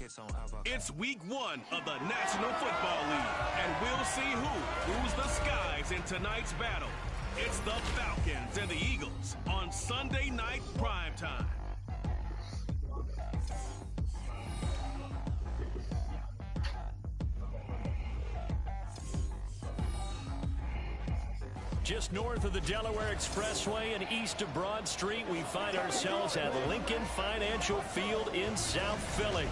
It's week 1 of the National Football League, and we'll see who rules the skies in tonight's battle. It's the Falcons and the Eagles on Sunday night primetime. Just north of the Delaware Expressway and east of Broad Street, we find ourselves at Lincoln Financial Field in South Philly.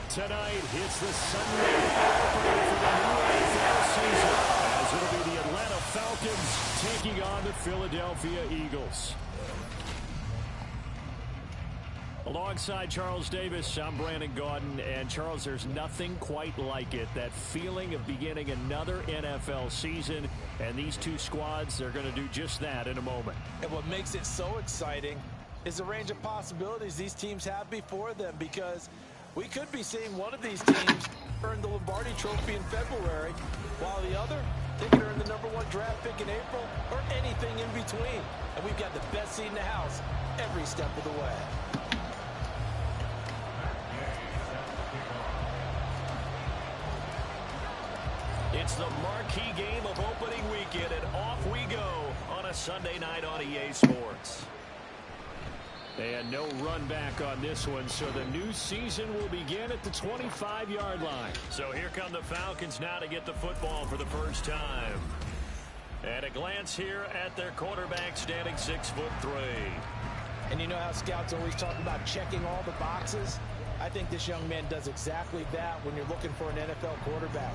Tonight, it's the Sunday opening for the new NFL season, as it'll be the Atlanta Falcons taking on the Philadelphia Eagles. Alongside Charles Davis, I'm Brandon Gaudin. And Charles, there's nothing quite like it. That feeling of beginning another NFL season. And these two squads are going to do just that in a moment. And what makes it so exciting is the range of possibilities these teams have before them, because we could be seeing one of these teams earn the Lombardi Trophy in February, while the other, they could earn the #1 draft pick in April, or anything in between. And we've got the best seat in the house every step of the way. It's the marquee game of opening weekend, and off we go on a Sunday night on EA Sports. And no run back on this one, so the new season will begin at the 25-yard line. So here come the Falcons now to get the football for the first time. And a glance here at their quarterback, standing 6'3". And you know how scouts always talk about checking all the boxes? I think this young man does exactly that when you're looking for an NFL quarterback.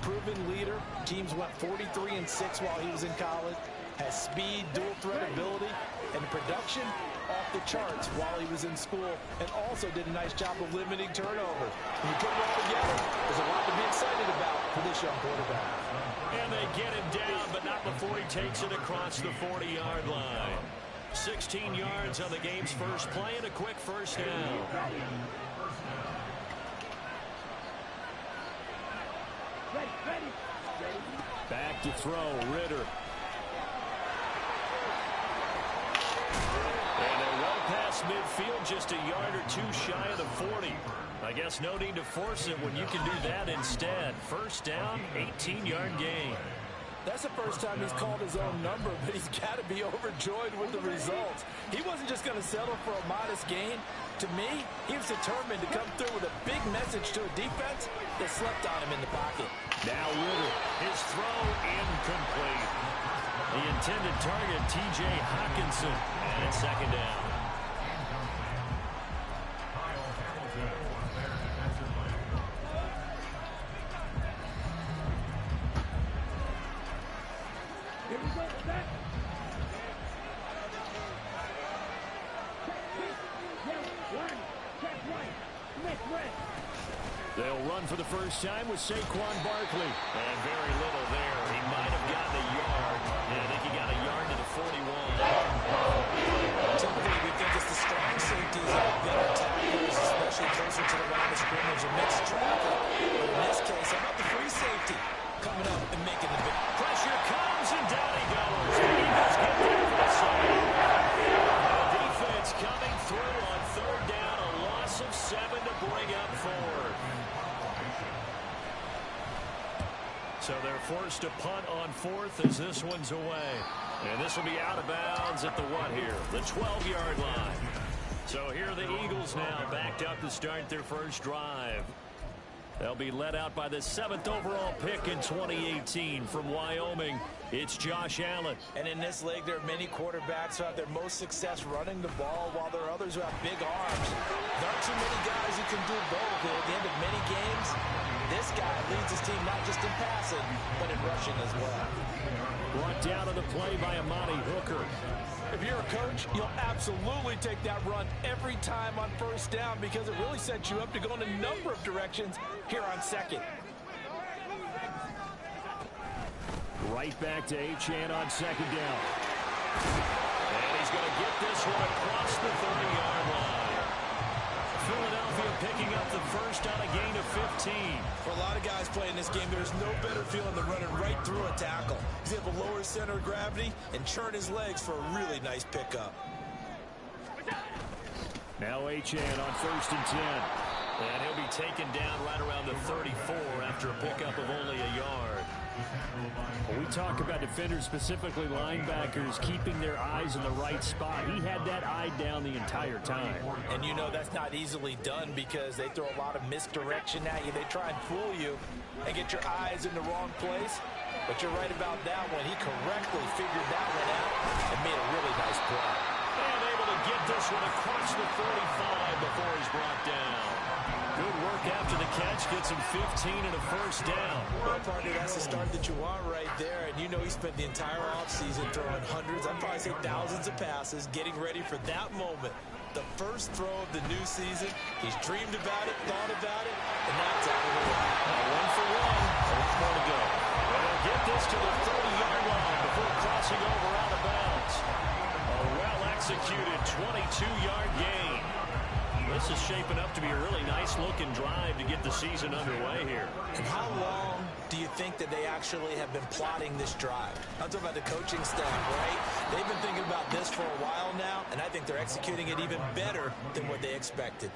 Proven leader. Teams went 43-6 while he was in college. Has speed, dual threat ability, and production off the charts while he was in school. And also did a nice job of limiting turnovers. When you put it all together, there's a lot to be excited about for this young quarterback. And they get him down, but not before he takes it across the 40-yard line. 16 yards on the game's first play and a quick first down. Back to throw, Ritter. And they're well past midfield, just a yard or two shy of the 40. I guess no need to force it when you can do that instead. First down, 18-yard gain. That's the first time he's called his own number, but he's got to be overjoyed with the results. He wasn't just going to settle for a modest gain. To me, he was determined to come through with a big message to a defense that slept on him in the pocket. Now Ritter, his throw incomplete. The intended target, T.J. Hockenson, and it's second down. They'll run for the first time with Saquon Barkley. And very little there. He might have gotten a yard. Yeah, I think he got a yard to the 41. Typically, we think it's the strong safeties that have better tackles, especially closer to the line of scrimmage and mixed traffic. But in this case, how about the free safety coming up and making the big pressure comes, and down he goes. The Eagles get there for the save. The defense coming through on third down. A loss of 7 to bring up forward. So they're forced to punt on fourth as this one's away. And this will be out of bounds at the what here? The 12-yard line. So here are the Eagles now, backed up to start their first drive. They'll be led out by the 7th overall pick in 2018 from Wyoming. It's Josh Allen. And in this league, there are many quarterbacks who have their most success running the ball, while there are others who have big arms. There aren't too many guys who can do both. And at the end of many games, this guy leads his team not just in passing, but in rushing as well. Brought down on the play by Amani Hooker. If you're a coach, you'll absolutely take that run every time on first down, because it really sets you up to go in a number of directions here on second. Right back to Achane on second down. And he's going to get this one across the 30-yard line. Philadelphia picking up the first on a gain of 15. For a lot of guys playing this game, there's no better feeling than running right through a tackle. He's able to lower his center of gravity and churn his legs for a really nice pickup. Now Achane on 1st and 10. And he'll be taken down right around the 34 after a pickup of only a yard. When we talk about defenders, specifically linebackers, keeping their eyes in the right spot, he had that eye down the entire time. And you know that's not easily done because they throw a lot of misdirection at you. They try and fool you and get your eyes in the wrong place. But you're right about that one. He correctly figured that one out and made a really nice play. And able to get this one across the 45 before he's brought down. Good work after the catch. Gets him 15 and a first down. Well, partner, that's the start that you want right there. And you know he spent the entire offseason throwing hundreds, I'd probably say thousands of passes, getting ready for that moment. The first throw of the new season. He's dreamed about it, thought about it, and now it's out of the way. One for one. A lot more to go. And they'll get this to the 30-yard line before crossing over out of bounds. A well-executed 22-yard gain. This is shaping up to be a really nice-looking drive to get the season underway here. And how long do you think that they actually have been plotting this drive? I'm talking about the coaching staff, right? They've been thinking about this for a while now, and I think they're executing it even better than what they expected.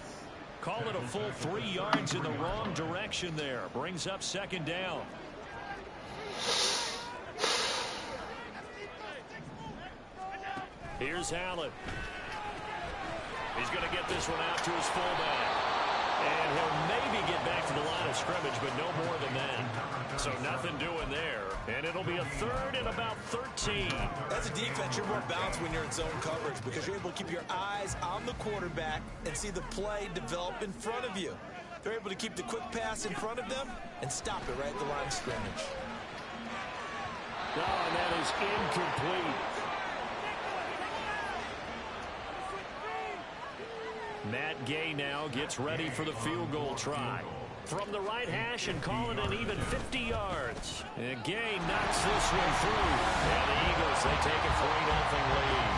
Call it a full 3 yards in the wrong direction there. Brings up second down. Here's Allen. He's going to get this one out to his fullback. And he'll maybe get back to the line of scrimmage, but no more than that. So nothing doing there. And it'll be a third and about 13. As a defense, you're more balanced when you're in zone coverage because you're able to keep your eyes on the quarterback and see the play develop in front of you. They're able to keep the quick pass in front of them and stop it right at the line of scrimmage. Oh, and that is incomplete. Matt Gay now gets ready for the field goal try. From the right hash and call it an even 50 yards. And Gay knocks this one through. And the Eagles, they take a 3-0 lead.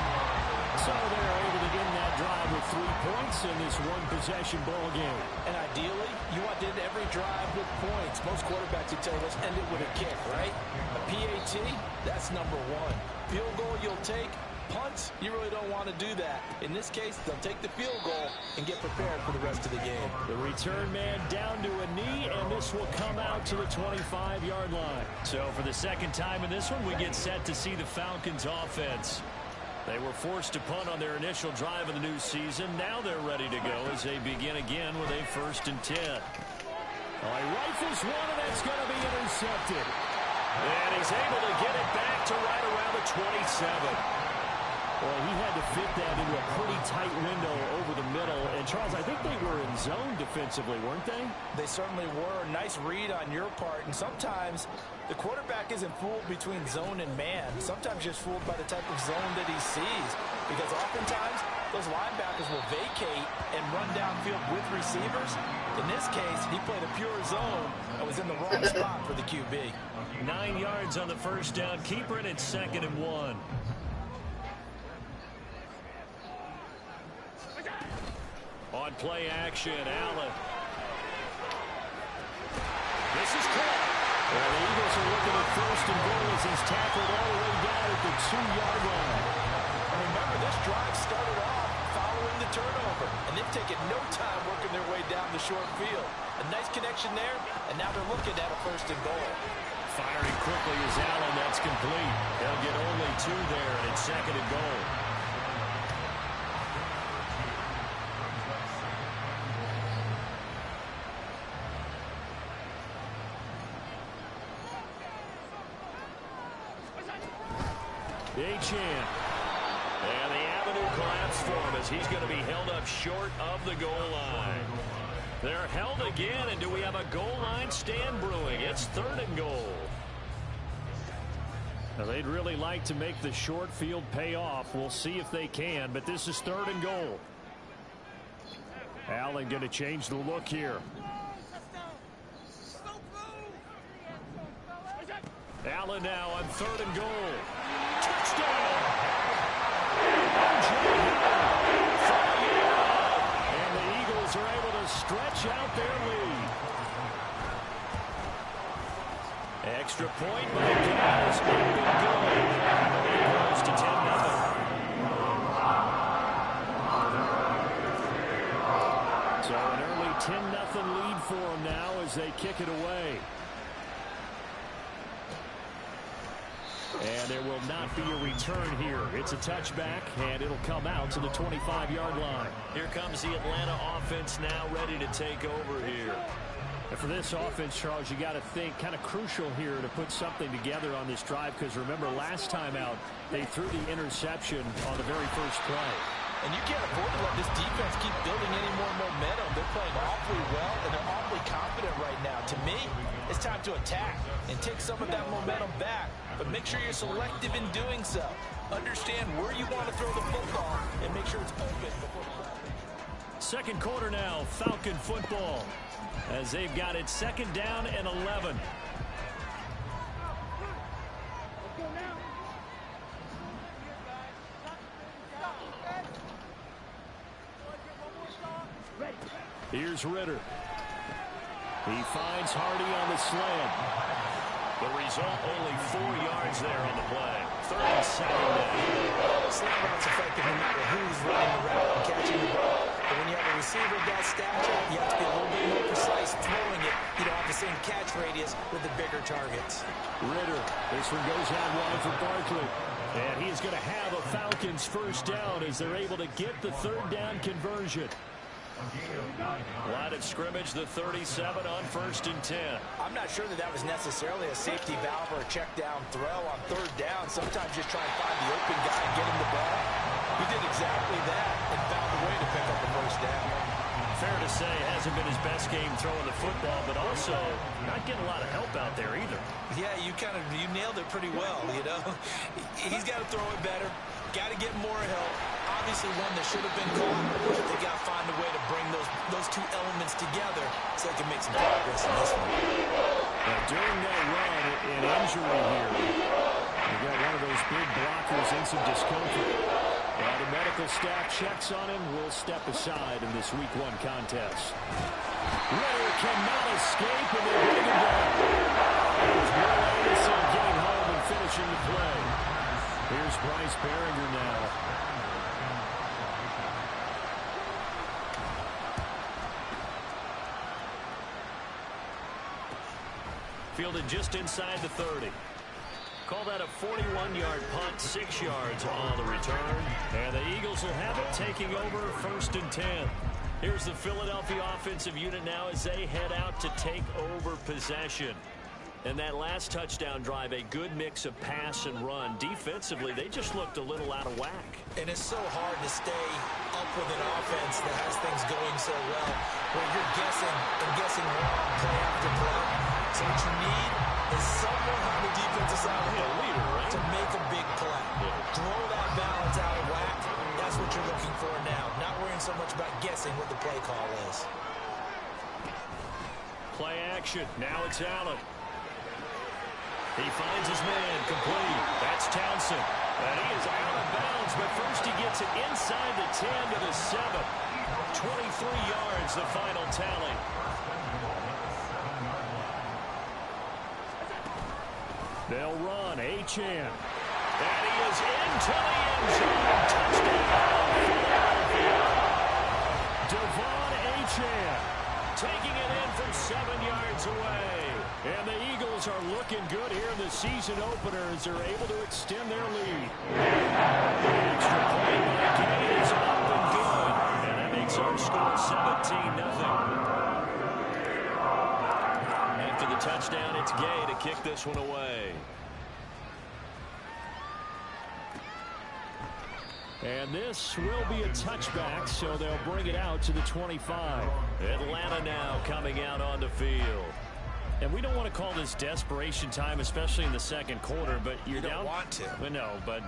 So they're able to end that drive with 3 points in this one-possession ball game. And ideally, you want to end every drive with points. Most quarterbacks would tell you, let's end it with a kick, right? A PAT, that's number one. Field goal you'll take. Punts, you really don't want to do that. In this case, they'll take the field goal and get prepared for the rest of the game. The return man down to a knee, and this will come out to the 25-yard line. So for the second time in this one, we get set to see the Falcons offense. They were forced to punt on their initial drive of the new season. Now they're ready to go as they begin again with a 1st and 10. Oh, he rifles one, and that's going to be intercepted. And he's able to get it back to right around the 27. Well, he had to fit that into a pretty tight window over the middle. And, Charles, I think they were in zone defensively, weren't they? They certainly were. Nice read on your part. And sometimes the quarterback isn't fooled between zone and man. Sometimes just fooled by the type of zone that he sees. Because oftentimes, those linebackers will vacate and run downfield with receivers. In this case, he played a pure zone and was in the wrong spot for the QB. 9 yards on the first down. Keeper, and it's 2nd and 1. On play action, Allen. This is caught. Well, the Eagles are looking at 1st and goal as he's tackled all the way down at the 2-yard line. And remember, this drive started off following the turnover, and they've taken no time working their way down the short field. A nice connection there, and now they're looking at a 1st and goal. Firing quickly is Allen. That's complete. They'll get only 2 there, and it's 2nd and goal. Achane. And the avenue collapsed for him as he's going to be held up short of the goal line. They're held again, and do we have a goal line stand brewing? It's 3rd and goal. Now, they'd really like to make the short field pay off. We'll see if they can, but this is 3rd and goal. Allen going to change the look here. Allen now on 3rd and goal. Touchdown! And the Eagles are able to stretch out their lead. Extra point by Gaz. It goes to 10-0. So an early 10-0 lead for them now as they kick it away. And there will not be a return here. It's a touchback, and it'll come out to the 25-yard line. Here comes the Atlanta offense now ready to take over here. And for this offense, Charles, you got to think kind of crucial here to put something together on this drive, because remember last time out they threw the interception on the very first play. And you can't afford to let this defense keep building any more momentum. They're playing awfully well, and they're awfully confident right now. To me, it's time to attack and take some of that momentum back. But make sure you're selective in doing so. Understand where you want to throw the football and make sure it's open before the play. Second quarter now, Falcon football, as they've got it 2nd down and 11. Here's Ritter. He finds Hardy on the slant. The result, only 4 yards there on the play. 3rd and 7 down. Slant route's effective no matter who's running the route and catching the ball. But when you have a receiver of that stature, you have to be a little bit more precise throwing it. You don't have the same catch radius with the bigger targets. Ritter, this one goes out wide for Barkley. And he's going to have a Falcons first down as they're able to get the 3rd down conversion. Line of scrimmage, the 37 on 1st and 10. I'm not sure that was necessarily a safety valve or a check down throw on 3rd down. Sometimes just try and find the open guy and get him the ball. He did exactly that and found a way to pick up the first down. Fair to say, hasn't been his best game throwing the football, but also not getting a lot of help out there either. Yeah, you nailed it pretty well, you know. He's got to throw it better. Got to get more help. Obviously one that should have been caught. They got to find a way to bring those two elements together so they can make some progress in this one. Now, during that run, an injury here. We got one of those big blockers in some discomfort. While the medical staff checks on him, we'll step aside in this Week 1 contest. Ritter cannot escape, and they bring him down. There's Will Anderson getting home and finishing the play. Here's Bryce Baringer now. Fielded just inside the 30. Call that a 41-yard punt, 6 yards on the return. And the Eagles will have it taking over 1st and 10. Here's the Philadelphia offensive unit now as they head out to take over possession. And that last touchdown drive, a good mix of pass and run. Defensively, they just looked a little out of whack. And it's so hard to stay up with an offense that has things going so well, where you're guessing and guessing wrong play after play. So what you need is someone on the defensive side of the leader, right, to make a big play. Throw that balance out of whack. That's what you're looking for now. Not worrying so much about guessing what the play call is. Play action. Now it's Allen. He finds his man, complete. That's Townsend. And he is out of bounds, but first he gets it inside the 10 to the 7. 23 yards, the final tally. They'll run. Achane. And he is into the end zone. Touchdown, Philadelphia. Devon Achane taking it in from 7 yards away. And the Eagles are looking good here in the season opener as they're able to extend their lead. The extra point by Gay is up and good. And that makes our score 17-0. After the touchdown, it's Gay to kick this one away. And this will be a touchback, so they'll bring it out to the 25. Atlanta now coming out on the field. And we don't want to call this desperation time, especially in the second quarter, but you're down. You don't want to. Well, no, but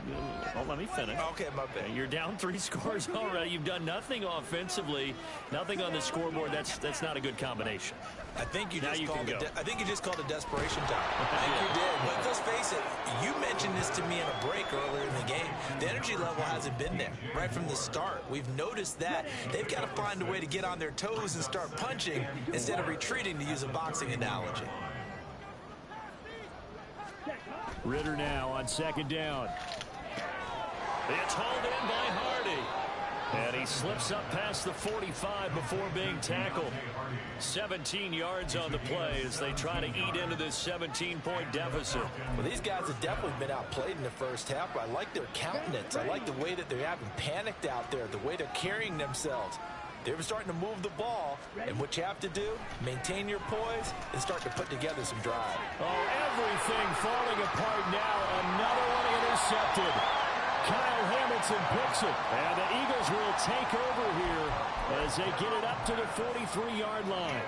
let me finish. Okay, my bad. You're down 3 scores already. You've done nothing offensively, nothing on the scoreboard. That's not a good combination. I think you Now just you called can it. go. I think you just called it desperation time. I think you did. But let's face it. You mentioned this to me in a break earlier in the game. The energy level hasn't been there right from the start. We've noticed that they've got to find a way to get on their toes and start punching instead of retreating, to use a boxing analogy. Ritter now on 2nd down. It's hauled in by Hardy. And he slips up past the 45 before being tackled. 17 yards on the play as they try to eat into this 17-point deficit. Well, these guys have definitely been outplayed in the first half, but I like their countenance. I like the way that they haven't panicked out there, the way they're carrying themselves. They're starting to move the ball, and what you have to do, maintain your poise and start to put together some drive. Oh, everything falling apart now. Another one intercepted. Kyle Hamilton picks it, and the Eagles will take over here as they get it up to the 43-yard line.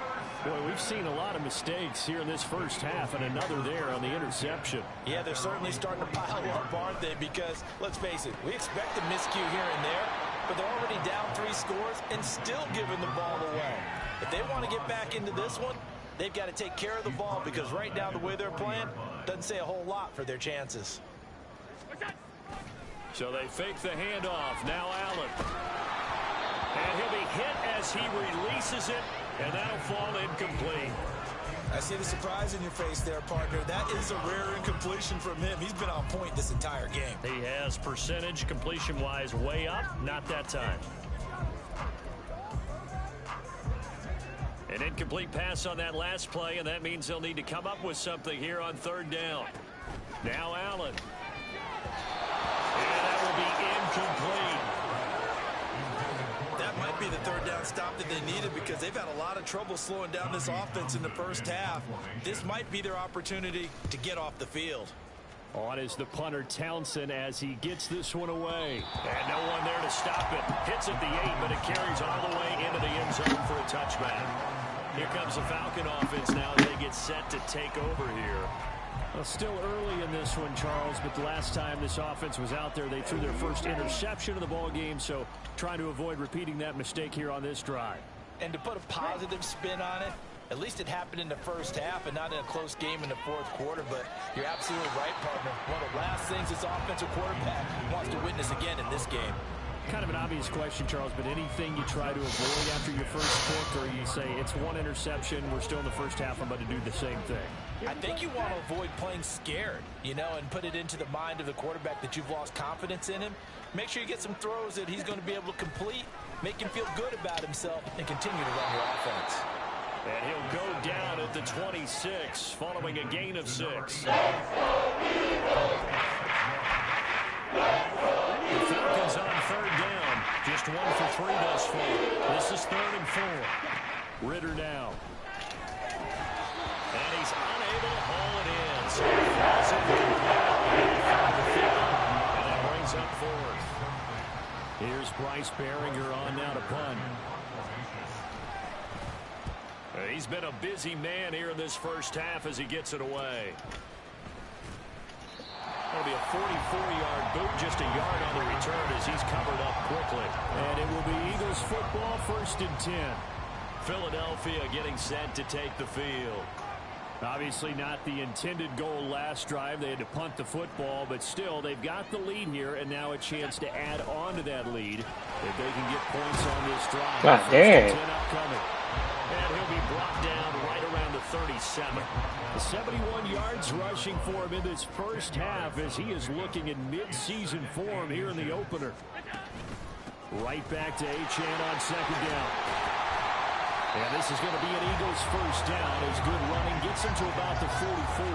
Boy, we've seen a lot of mistakes here in this first half, and another there on the interception. Yeah, they're certainly starting to pile up, aren't they? Because, let's face it, we expect a miscue here and there, but they're already down 3 scores and still giving the ball away. If they want to get back into this one, they've got to take care of the ball, because right now the way they're playing doesn't say a whole lot for their chances. So they fake the handoff. Now Allen. And he'll be hit as he releases it, and that'll fall incomplete. I see the surprise in your face there, partner. That is a rare incompletion from him. He's been on point this entire game. He has percentage completion-wise way up. Not that time. An incomplete pass on that last play, and that means they'll need to come up with something here on 3rd down. Now Allen. And that will be incomplete. That might be the 3rd down stop that they needed, because they've had a lot of trouble slowing down this offense in the first half. This might be their opportunity to get off the field. On is the punter Townsend as he gets this one away. And no one there to stop it. Hits at the 8, but it carries all the way into the end zone for a touchback. Here comes the Falcon offense now as they get set to take over here. Well, still early in this one, Charles, but the last time this offense was out there, they threw their first interception of the ball game, so trying to avoid repeating that mistake here on this drive. And to put a positive spin on it, at least it happened in the first half and not in a close game in the 4th quarter, but you're absolutely right, partner. One of the last things this offensive quarterback wants to witness again in this game. Kind of an obvious question, Charles, but anything you try to avoid after your first pick, or you say it's one interception, we're still in the first half, I'm about to do the same thing? I think you want to avoid playing scared, and put it into the mind of the quarterback that you've lost confidence in him. Make sure you get some throws that he's going to be able to complete, make him feel good about himself, and continue to run your offense. And he'll go down at the 26, following a gain of 6. The Falcons on 3rd down. Just 1 for 3 thus far. This is 3rd and 4. Ritter now. And he's unable to haul it in. So he falls and it brings up 4th. Here's Bryce Behringer on now to punt. He's been a busy man here in this first half as he gets it away. That'll be a 44-yard boot, just a yard on the return as he's covered up quickly. And it will be Eagles football, 1st and 10. Philadelphia getting set to take the field. Obviously not the intended goal last drive. They had to punt the football, but still they've got the lead here, and now a chance to add on to that lead if they can get points on this drive. God dang. 10 upcoming. And he'll be brought down right around the 37. 71 yards rushing for him in this first half as he is looking in mid-season form here in the opener. Right back to Achane on 2nd down. And this is going to be an Eagles first down as good running gets him to about the 44.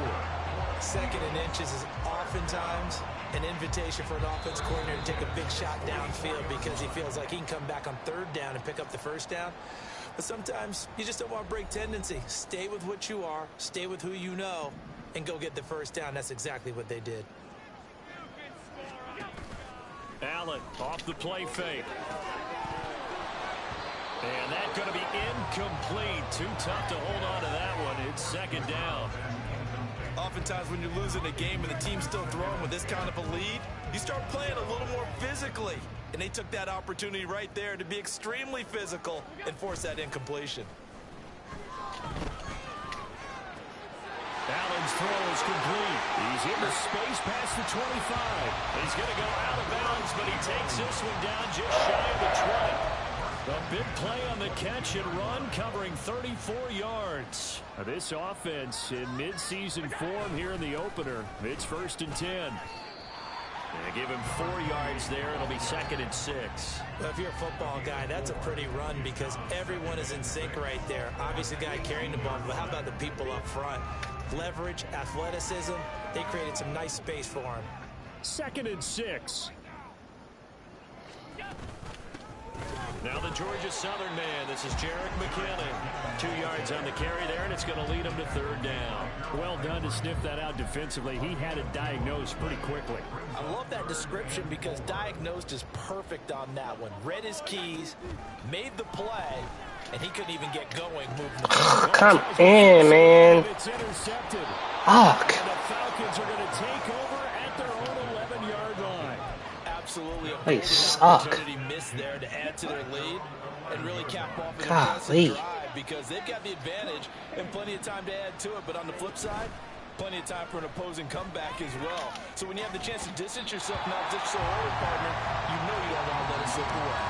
2nd and inches is oftentimes an invitation for an offense coordinator to take a big shot downfield because he feels like he can come back on 3rd down and pick up the first down. But sometimes you just don't want to break tendency. Stay with what you are, stay with who you know, and go get the first down. That's exactly what they did. Allen off the play fake. And that's going to be incomplete. Too tough to hold on to that one. It's 2nd down. Oftentimes when you're losing a game and the team's still throwing with this kind of a lead, you start playing a little more physically. And they took that opportunity right there to be extremely physical and force that incompletion. Allen's throw is complete. He's into space past the 25. He's going to go out of bounds, but he takes this one down just shy of the 20. A big play on the catch and run, covering 34 yards. This offense in mid-season form here in the opener. It's 1st and 10. Give him 4 yards there. It'll be 2nd and 6. Well, if you're a football guy, that's a pretty run because everyone is in sync right there. Obviously, the guy carrying the ball, but how about the people up front? Leverage, athleticism, they created some nice space for him. 2nd and 6. Now the Georgia Southern man. This is Jerick McKinnon. 2 yards on the carry there, and it's going to lead him to 3rd down. Well done to sniff that out defensively. He had it diagnosed pretty quickly. I love that description because diagnosed is perfect on that one. Read his keys, made the play, and he couldn't even get going moving the ball. Come in, man. It's intercepted. Fuck. And the Falcons are going to take over at their own 11-yard line. Absolutely a They golden suck. opportunity missed there to add to their lead and really cap off an Golly. impressive drive because they've got the advantage and plenty of time to add to it. But on the flip side, plenty of time for an opposing comeback as well. So when you have the chance to distance yourself not just so early, partner, you know you don't want to let it slip away.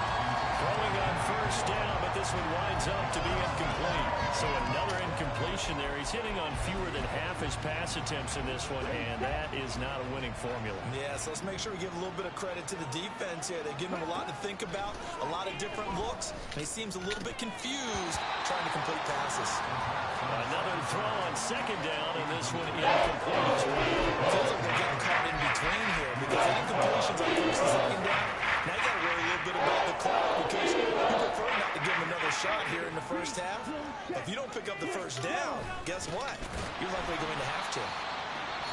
Throwing on 1st down, but this one winds up to be incomplete. So another incompletion there. He's hitting on fewer than half his pass attempts in this one, and that is not a winning formula. Yeah, so let's make sure we give a little bit of credit to the defense here. They've given him a lot to think about, a lot of different looks, and he seems a little bit confused trying to complete passes. Another throw on 2nd down, and this one incomplete as well. It feels like they're getting caught in between here because the incompletions on 1st and 2nd down. Now you got to worry a little bit about the clock because you prefer not to give him another shot here in the 1st half. If you don't pick up the 1st down, guess what? You're likely going to have to.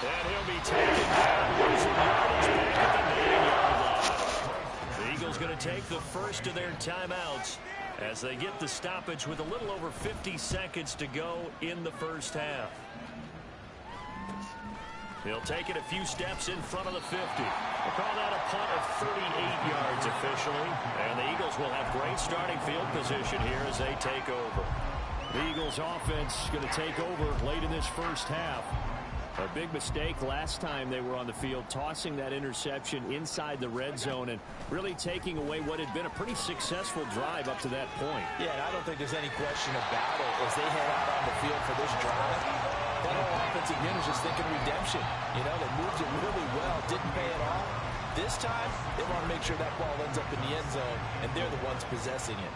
And he'll be taken down, losing yardage back at the 9-yard line. The Eagles going to take the first of their timeouts as they get the stoppage with a little over 50 seconds to go in the 1st half. He'll take it a few steps in front of the 50. We'll call that a punt of 38 yards officially. And the Eagles will have great starting field position here as they take over. The Eagles offense going to take over late in this 1st half. A big mistake last time they were on the field, tossing that interception inside the red zone and really taking away what had been a pretty successful drive up to that point. Yeah, and I don't think there's any question about it as they head out on the field for this drive. That whole offensive unit is just thinking redemption. You know, they moved it really well, didn't pay it off. This time, they want to make sure that ball ends up in the end zone, and they're the ones possessing it.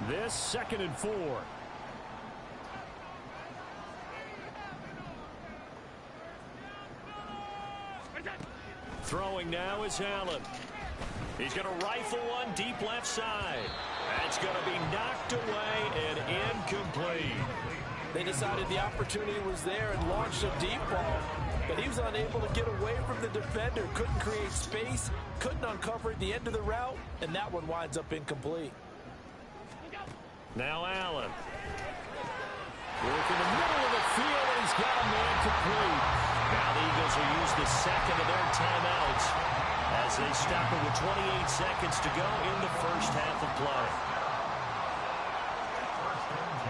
This 2nd and 4. Throwing now is Allen. He's going to rifle one deep left side. That's going to be knocked away and incomplete. They decided the opportunity was there and launched a deep ball, but he was unable to get away from the defender, couldn't create space, couldn't uncover at the end of the route, and that one winds up incomplete. Now Allen. Work in the middle of the field, and he's got a man complete. Now the Eagles will use the 2nd of their timeouts as they stop it with 28 seconds to go in the 1st half of play.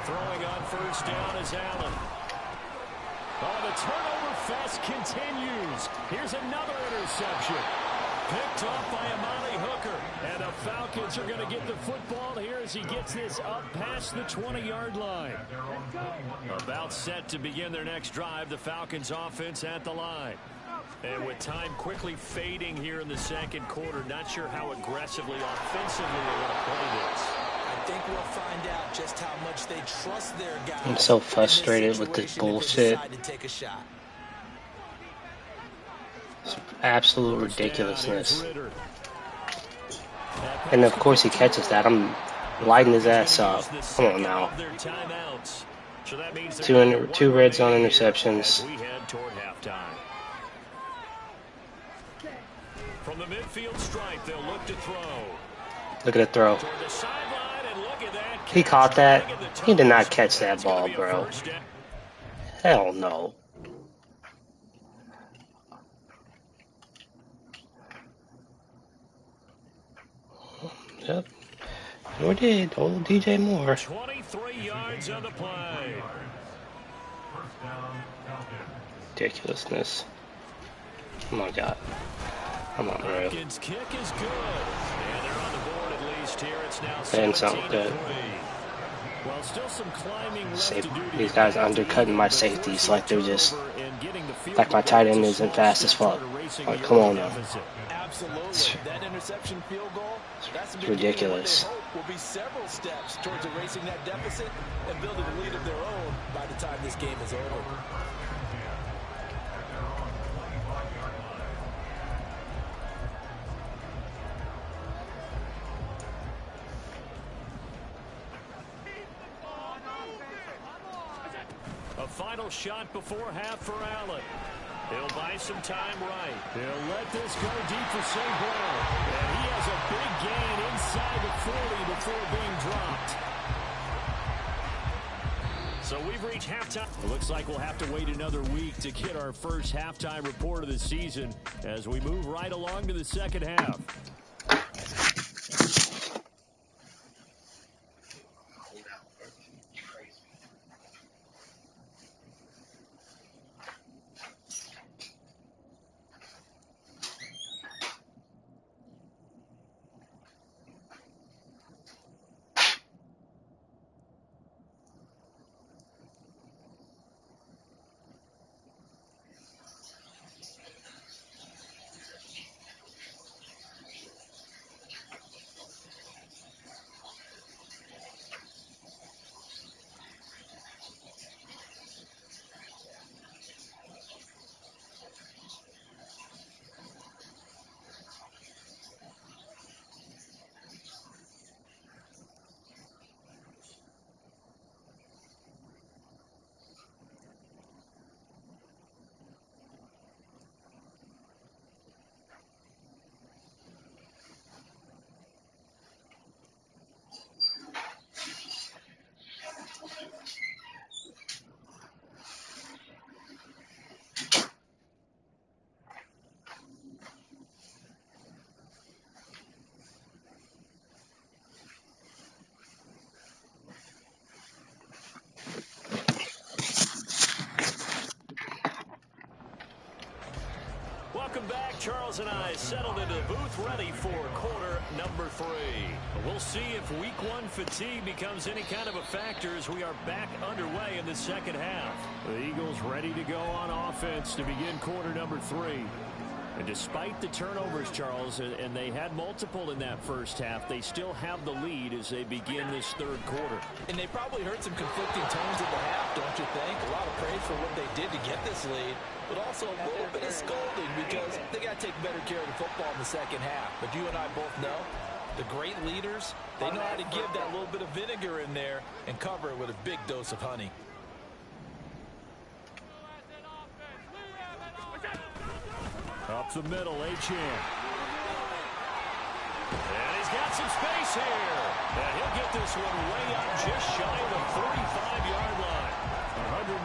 Throwing on 1st down is Allen. Oh, the turnover fest continues. Here's another interception. Picked off by Amani Hooker. And the Falcons are going to get the football here as he gets this up past the 20-yard line. About set to begin their next drive, the Falcons offense at the line. And with time quickly fading here in the 2nd quarter, not sure how aggressively, offensively they're going to play this. I think we'll find out just how much they trust their guys. I'm so frustrated with this bullshit. It's absolute ridiculousness. And of course he catches that. I'm lighting his ass up. Come on now. 2 red zone interceptions. From the midfield stripe, they'll look to throw. Look at the throw. He caught that. He did not catch that ball, bro. Hell no. Yep. Sure did. Old DJ Moore. 23 yards on the play. Ridiculousness. Oh my God. Come on, bro. Kick is good. And they're on the board at least here. It's now Saying something good. Well, still some climbing left to do. These guys undercutting my safeties like they're just like my tight end isn't fast as fuck. Like, come on now. Absolutely. That interception field goal, that's ridiculous. What they hope will be several steps towards erasing that deficit and building a lead of their own by the time this game is over. A final shot before half for Allen. He'll buy some time right. He'll let this go deep for St. Brown. And he has a big gain inside the 40 before being dropped. So we've reached halftime. It looks like we'll have to wait another week to get our first halftime report of the season as we move right along to the second half. Welcome back. Charles and I settled into the booth ready for quarter number 3. We'll see if week 1 fatigue becomes any kind of a factor as we are back underway in the second half. The Eagles ready to go on offense to begin quarter number 3. And despite the turnovers, Charles, and they had multiple in that first half, they still have the lead as they begin this third quarter. And they probably heard some conflicting tones at the half, don't you think? A lot of praise for what they did to get this lead, but also a little bit of scolding because they got to take better care of the football in the second half. But you and I both know the great leaders, they know how to give that little bit of vinegar in there and cover it with a big dose of honey. Up the middle, Achane. And he's got some space here. And he'll get this one way up just shy of the 35-yard line.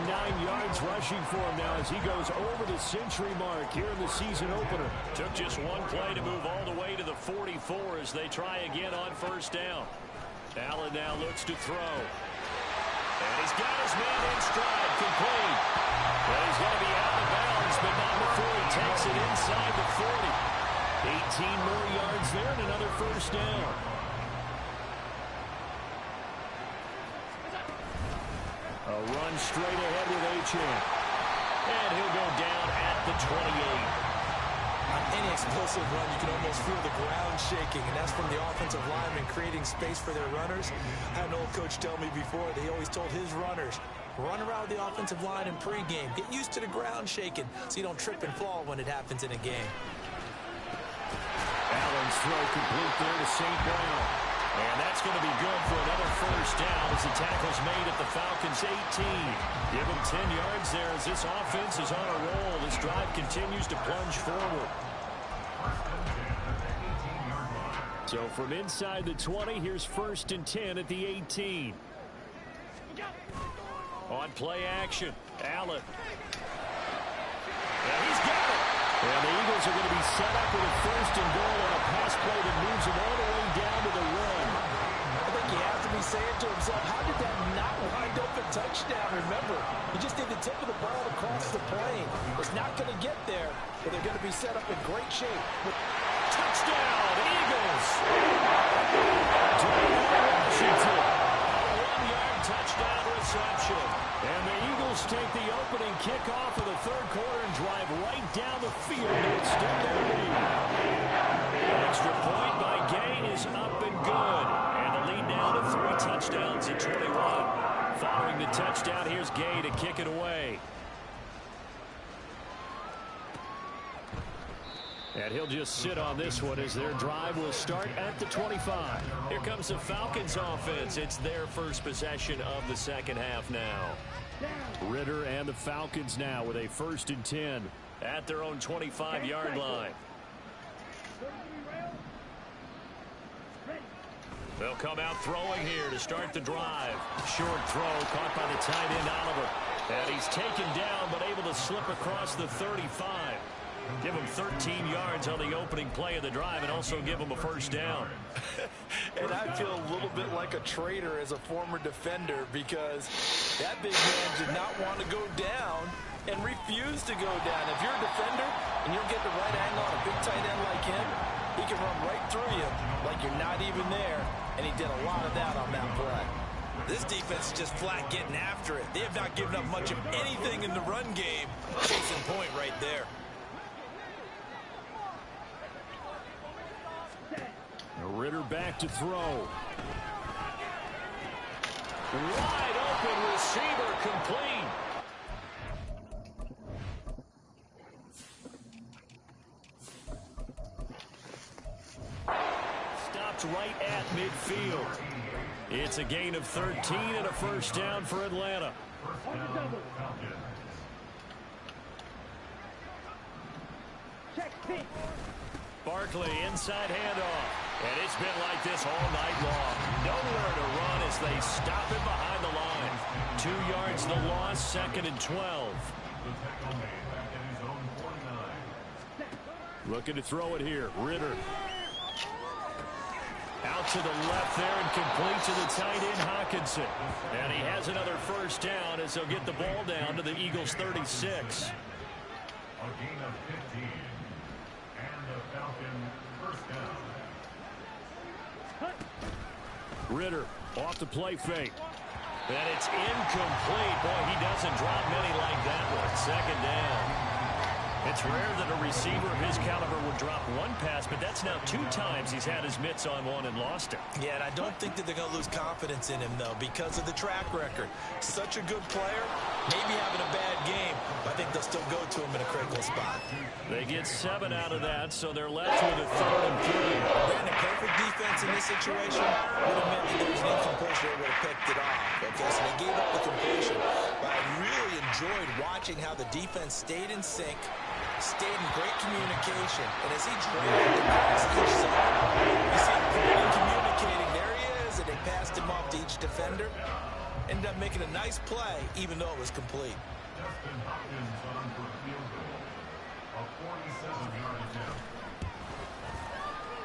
109 yards rushing for him now as he goes over the century mark here in the season opener. Took just one play to move all the way to the 44 as they try again on first down. Allen now looks to throw. And he's got his man in stride, complete. Well, he's going to be out of bounds, but not before he takes it inside the 40. 18 more yards there and another first down. A run straight ahead with Achane. And he'll go down at the 28. On any explosive run, you can almost feel the ground shaking, and that's from the offensive linemen creating space for their runners. I had an old coach tell me before that he always told his runners, run around the offensive line in pregame. Get used to the ground shaking so you don't trip and fall when it happens in a game. Allen's throw complete there to St. Brown. And that's going to be good for another first down as the tackle's made at the Falcons' 18. Give him 10 yards there as this offense is on a roll. This drive continues to plunge forward. So from inside the 20, here's 1st and 10 at the 18. On play action, Allen. And he's got it. And the Eagles are going to be set up with a 1st and goal on a pass play that moves them all the way down to the run. I think he has to be saying to himself, how did that not wind open touchdown? Remember, he just did the tip of the ball across the plane. It's not going to get there, but they're going to be set up in great shape. Touchdown, Eagles! Washington. A 1-yard touchdown reception. And the Eagles take the opening kickoff of the third quarter and drive right down the field to extend their lead. An extra point by Gay is up and good. And the lead now to 3 touchdowns at 21. Following the touchdown, here's Gay to kick it away. And he'll just sit on this one as their drive will start at the 25. Here comes the Falcons offense. It's their first possession of the second half now. Ridder and the Falcons now with a 1st and 10. At their own 25-yard line. They'll come out throwing here to start the drive. Short throw caught by the tight end Oliver. And he's taken down but able to slip across the 35. Give him 13 yards on the opening play of the drive and also give him a first down. And I feel a little bit like a traitor as a former defender because that big man did not want to go down and refused to go down. If you're a defender and you'll get the right angle on a big tight end like him, he can run right through you like you're not even there, and he did a lot of that on that play. This defense is just flat getting after it. They have not given up much of anything in the run game. Case in point right there. Ridder back to throw. Wide open receiver complete. Stops right at midfield. It's a gain of 13 and a first down for Atlanta. Barkley inside handoff. And it's been like this all night long. Nowhere to run as they stop him behind the line. 2 yards the loss, 2nd and 12. Looking to throw it here. Ridder. Out to the left there and complete to the tight end Hockenson. And he has another first down as they'll get the ball down to the Eagles 36. Ridder off the play fake. And it's incomplete. Boy, he doesn't drop many like that one. 2nd down. It's rare that a receiver of his caliber would drop one pass, but that's now 2 times he's had his mitts on one and lost it. Yeah, and I don't think that they're going to lose confidence in him, though, because of the track record. Such a good player, maybe having a bad game, but I think they'll still go to him in a critical spot. They get 7 out of that, so they're left with a 3rd and 3. Brandon, perfect defense in this situation would have meant that there was an incompletion that would have picked it off. Okay, so they gave up the completion, but I really enjoyed watching how the defense stayed in sync, stayed in great communication, and as he drilled across each side, you see him pointing, communicating, there he is, and they passed him off to each defender. Ended up making a nice play, even though it was complete.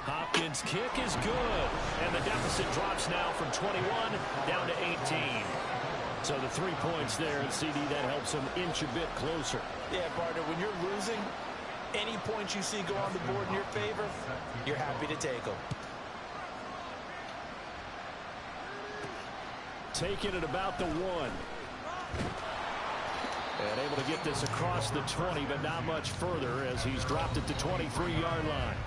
Hopkins' kick is good, and the deficit drops now from 21 down to 18. So the 3 points there, and CD, that helps them inch a bit closer. Yeah, partner, when you're losing, any points you see go on the board in your favor, you're happy to take them. Taking it about the 1. And able to get this across the 20, but not much further as he's dropped it to 23-yard line.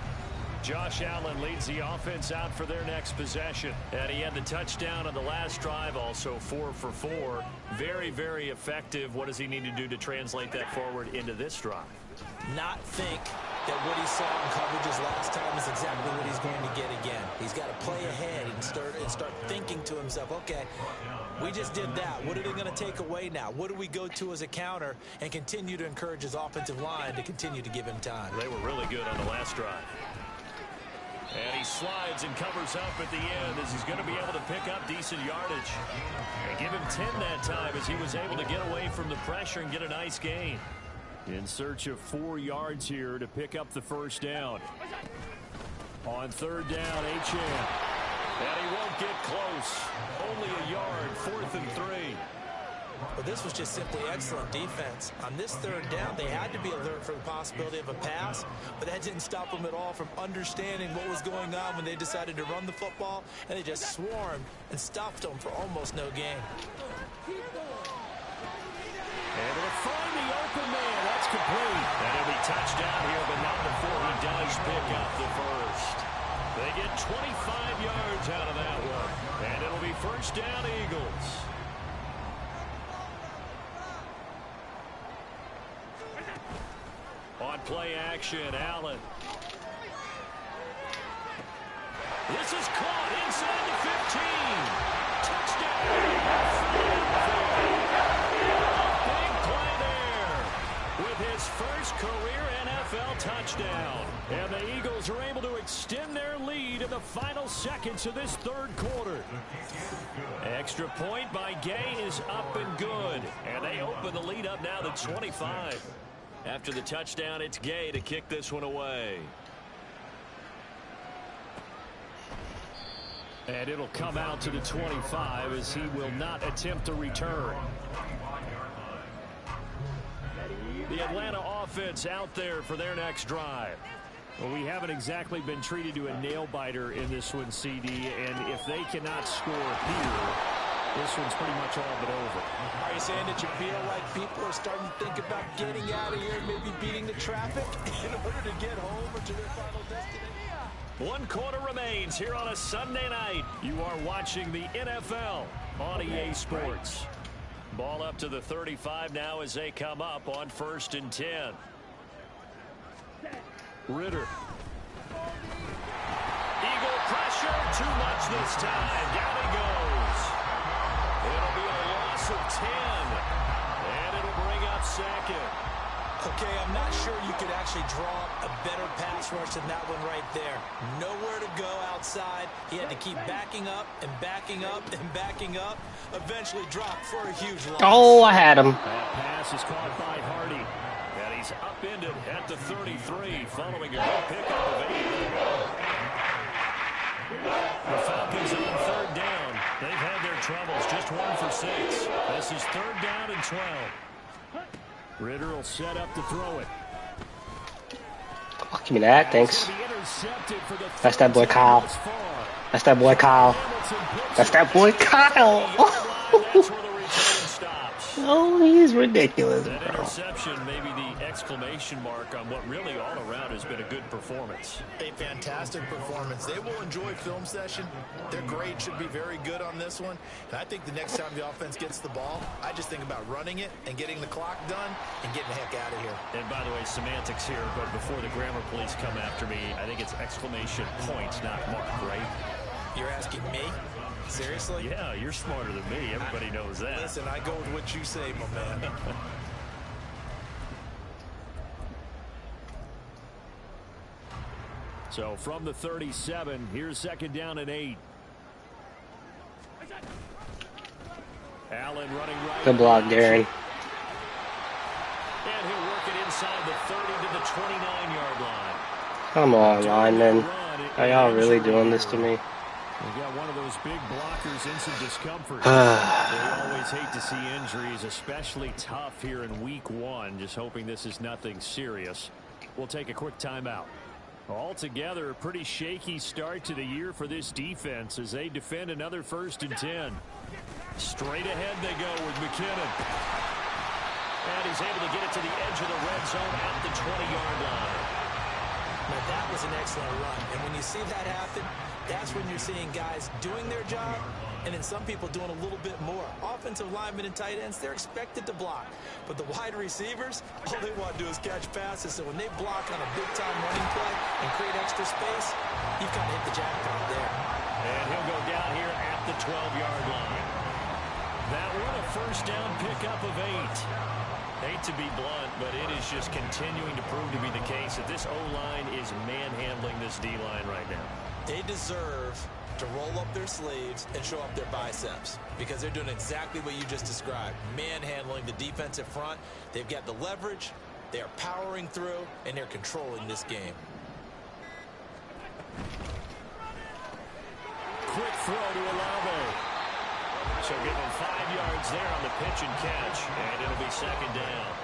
Josh Allen leads the offense out for their next possession. And he had the touchdown on the last drive, also 4 for 4. Very, very effective. What does he need to do to translate that forward into this drive? Not think that what he saw in coverages last time is exactly what he's going to get again. He's got to play ahead and start thinking to himself, okay, we just did that. What are they going to take away now? What do we go to as a counter? And continue to encourage his offensive line to continue to give him time. They were really good on the last drive. And he slides and covers up at the end as he's going to be able to pick up decent yardage. And give him 10 that time as he was able to get away from the pressure and get a nice gain. In search of 4 yards here to pick up the first down. On 3rd down, Achane. And he won't get close. Only a yard, 4th and 3. But this was just simply excellent defense. On this third down, they had to be alert for the possibility of a pass, but that didn't stop them at all from understanding what was going on when they decided to run the football, and they just swarmed and stuffed them for almost no gain. And they'll find the open man. That's complete. And he'll be touchdown here, but not before he does pick up the first. They get 25 yards out of that one. And it'll be first down, Eagles. On play action, Allen. This is caught inside the 15. Touchdown. Big play there with his first career NFL touchdown. And the Eagles are able to extend their lead in the final seconds of this third quarter. Extra point by Gay is up and good. And they open the lead up now to 25. After the touchdown, it's Gay to kick this one away. And it'll come out to the 25 as he will not attempt to return. The Atlanta offense out there for their next drive. Well, we haven't exactly been treated to a nail-biter in this one, CD, and if they cannot score here, this one's pretty much all but over. Are you saying that you feel like people are starting to think about getting out of here and maybe beating the traffic in order to get home or to their final destination? One quarter remains here on a Sunday night. You are watching the NFL on EA Sports. Ball up to the 35 now as they come up on 1st and 10. Ritter. Eagle pressure, too much this time. Down he goes. It'll be a loss of 10. And it'll bring up second. Okay, I'm not sure you could actually draw a better pass rush than that one right there. Nowhere to go outside. He had to keep backing up and backing up and backing up. Eventually dropped for a huge loss. Oh, I had him. That pass is caught by Hardy. And he's upended at the 33 following a good pickup of 8. The Falcons on 3rd down. They've had their troubles. Just 1 for 6. This is 3rd down and 12. Ritter will set up to throw it. Oh, give me that, thanks. That's that boy Kyle. That's that boy Kyle. That's that boy Kyle. Oh, he's ridiculous, That bro. interception may be the exclamation mark on what really all around has been a good performance. A fantastic performance. They will enjoy film session. Their grade should be very good on this one. And I think the next time the offense gets the ball, I just think about running it and getting the clock done and getting the heck out of here. And by the way, semantics here, but before the grammar police come after me, I think it's exclamation point, not mark, right? You're asking me? Seriously? Yeah, you're smarter than me. Everybody knows that. Listen, I go with what you say, my man. So from the 37, here's 2nd down and 8. Allen running right. Good block, Darren. And he'll work it inside the 30 to the 29-yard line. Come on, linemen. Are y'all really doing this to me? We got one of those big blockers in some discomfort. We always hate to see injuries, especially tough here in week 1. Just hoping this is nothing serious. We'll take a quick timeout. Altogether, a pretty shaky start to the year for this defense as they defend another 1st and 10. Straight ahead they go with McKinnon. And he's able to get it to the edge of the red zone at the 20-yard line. Now, that was an excellent run. And when you see that happen, that's when you're seeing guys doing their job and then some people doing a little bit more. Offensive linemen and tight ends, they're expected to block. But the wide receivers, all they want to do is catch passes. So when they block on a big-time running play and create extra space, you've kind of hit the jackpot there. And he'll go down here at the 12-yard line. That one a 1st down pickup of 8. Hate to be blunt, but it is just continuing to prove to be the case that this O-line is manhandling this D-line right now. They deserve to roll up their sleeves and show up their biceps because they're doing exactly what you just described, manhandling the defensive front. They've got the leverage, they are powering through, and they're controlling this game. Quick throw to Olave. So give him 5 yards there on the pitch and catch, and it'll be second down.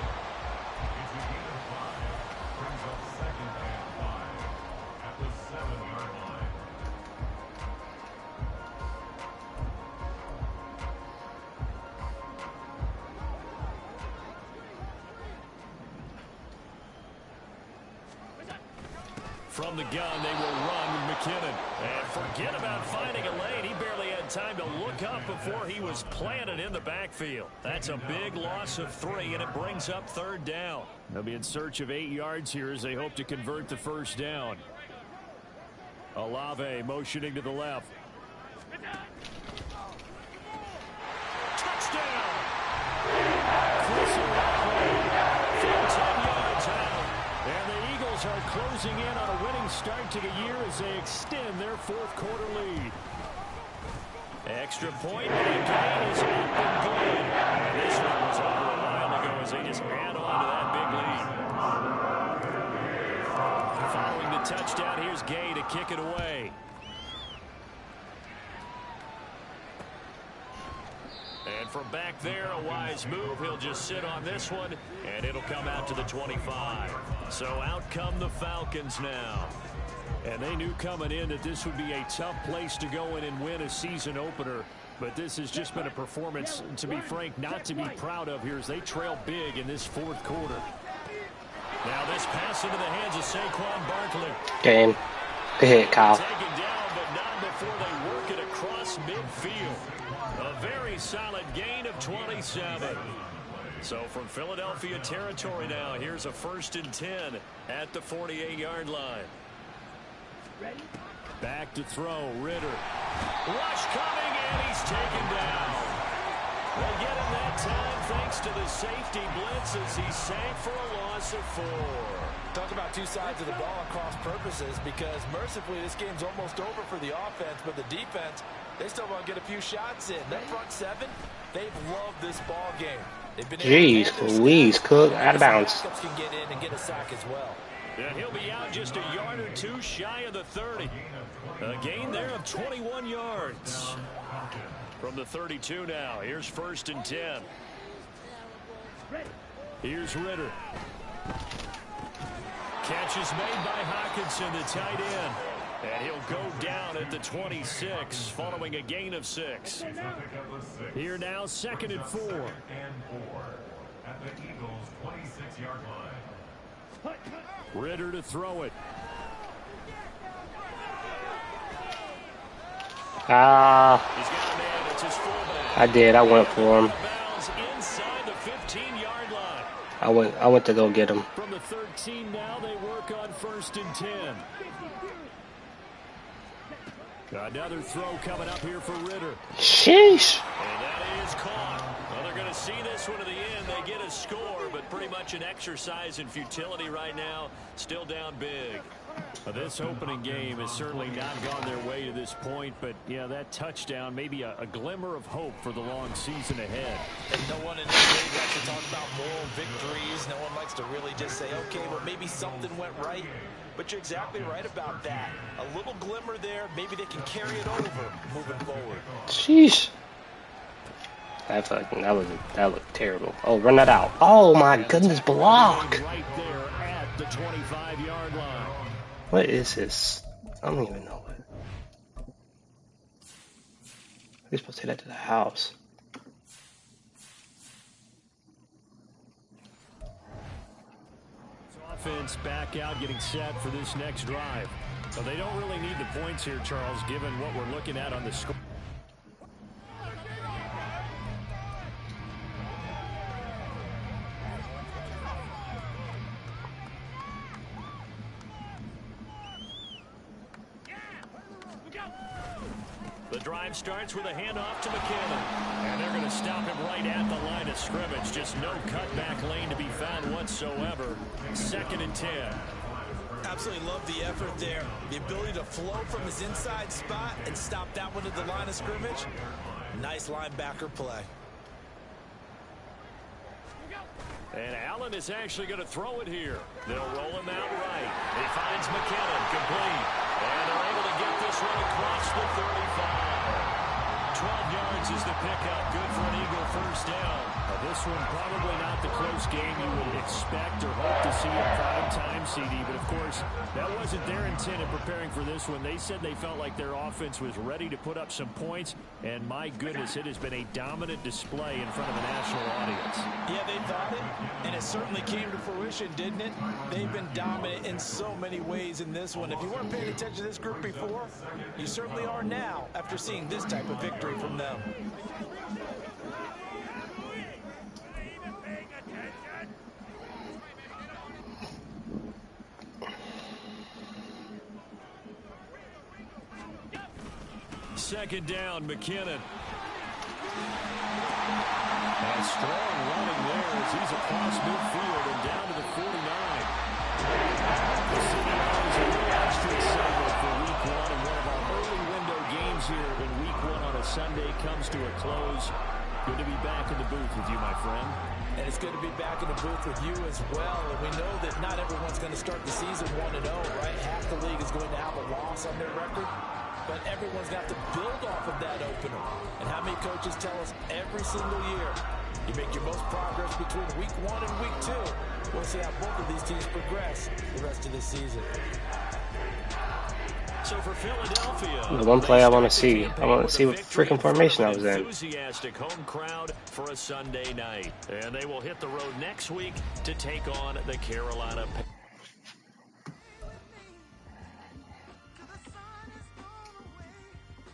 From the gun, they will run with McKinnon. And forget about finding a lane. He barely had time to look up before he was planted in the backfield. That's a big loss of 3, and it brings up third down. They'll be in search of 8 yards here as they hope to convert the first down. Olave motioning to the left. Touchdown! Chris Olave from 10 yards out. And the Eagles are closing in on a winning start to the year as they extend their fourth quarter lead. Extra point, and gain is up and good. And this one was over a while ago as they just add on to that big lead. Following the touchdown, here's Gay to kick it away. And from back there, a wise move. He'll just sit on this one, and it'll come out to the 25. So out come the Falcons now. And they knew coming in that this would be a tough place to go in and win a season opener. But this has just been a performance, to be frank, not to be proud of here as they trail big in this fourth quarter. Now this pass into the hands of Saquon Barkley. Game. Good hit, Kyle. Taken down, but not before they work it across midfield. A very solid gain of 27. So from Philadelphia territory now, here's a 1st and 10 at the 48-yard line. Back to throw, Ritter. Rush coming, and he's taken down. They get him that time thanks to the safety blitz as he sank for a loss of 4. Talk about two sides of the ball and cross purposes, because mercifully this game's almost over for the offense, but the defense, they still want to get a few shots in. That front 7, they've loved this ball game. They've been Jeez Louise, Cook, out of bounds. Can get in and get a sack as well. And he'll be out just a yard or 2 shy of the 30. A gain there of 21 yards. From the 32 now, here's 1st and 10. Here's Ritter. Catch is made by Hockenson, the tight end. And he'll go down at the 26 following a gain of 6. Here now, 2nd and 4. At the Eagles' 26-yard line. Ritter to throw it. He's got a man. It's his fullback. I did. I went for him. Inside the 15-yard line. I went to go get him. From the 13 now, they work on 1st and 10. Another throw coming up here for Ritter. Sheesh. And that is caught. Well, they're going to see this one to the end. They get a score, but pretty much an exercise in futility right now. Still down big. This opening game has certainly not gone their way to this point, but yeah, that touchdown may be a glimmer of hope for the long season ahead. And no one in this league likes to talk about moral victories. No one likes to really just say, okay, well, maybe something went right. But you're exactly right about that. A little glimmer there. Maybe they can carry it over moving forward. Sheesh. That looked terrible. Oh, run that out. Oh my goodness, block. Right there at the 25-yard line. What is this? I don't even know what. We're supposed to take that to the house. Offense back out, getting set for this next drive. So they don't really need the points here, Charles, given what we're looking at on the score. The drive starts with a handoff to McKinnon. And they're going to stop him right at the line of scrimmage. Just no cutback lane to be found whatsoever. 2nd and 10. Absolutely love the effort there. The ability to flow from his inside spot and stop that one at the line of scrimmage. Nice linebacker play. And Allen is actually going to throw it here. They'll roll him out right. He finds McKinnon, complete. And they're able to get this one across the 35. 12 yards is the pickup. Good for an Eagle first down. this one. Probably not the close game you would expect or hope to see in prime time, CD. But, of course, that wasn't their intent in preparing for this one. They said they felt like their offense was ready to put up some points. And, my goodness, it has been a dominant display in front of a national audience. Yeah, they thought it, and it certainly came to fruition, didn't it? They've been dominant in so many ways in this one. If you weren't paying attention to this group before, you certainly are now after seeing this type of victory from them. Second down, McKinnon. A strong running there as he's across midfield and down to the 49. The Seahawks are really extra excited for Week 1, and one of our early window games here in Week 1 on a Sunday comes to a close. Good to be back in the booth with you, my friend. And it's good to be back in the booth with you as well. And we know that not everyone's going to start the season 1-0, right? Half the league is going to have a loss on their record. But everyone's got to build off of that opener. And how many coaches tell us every single year, you make your most progress between Week 1 and Week 2. We'll see how both of these teams progress the rest of the season. So for Philadelphia, the one play I want to see. I want to see what freaking formation I was in. Enthusiastic home crowd for a Sunday night. And they will hit the road next week to take on the Carolina Panthers.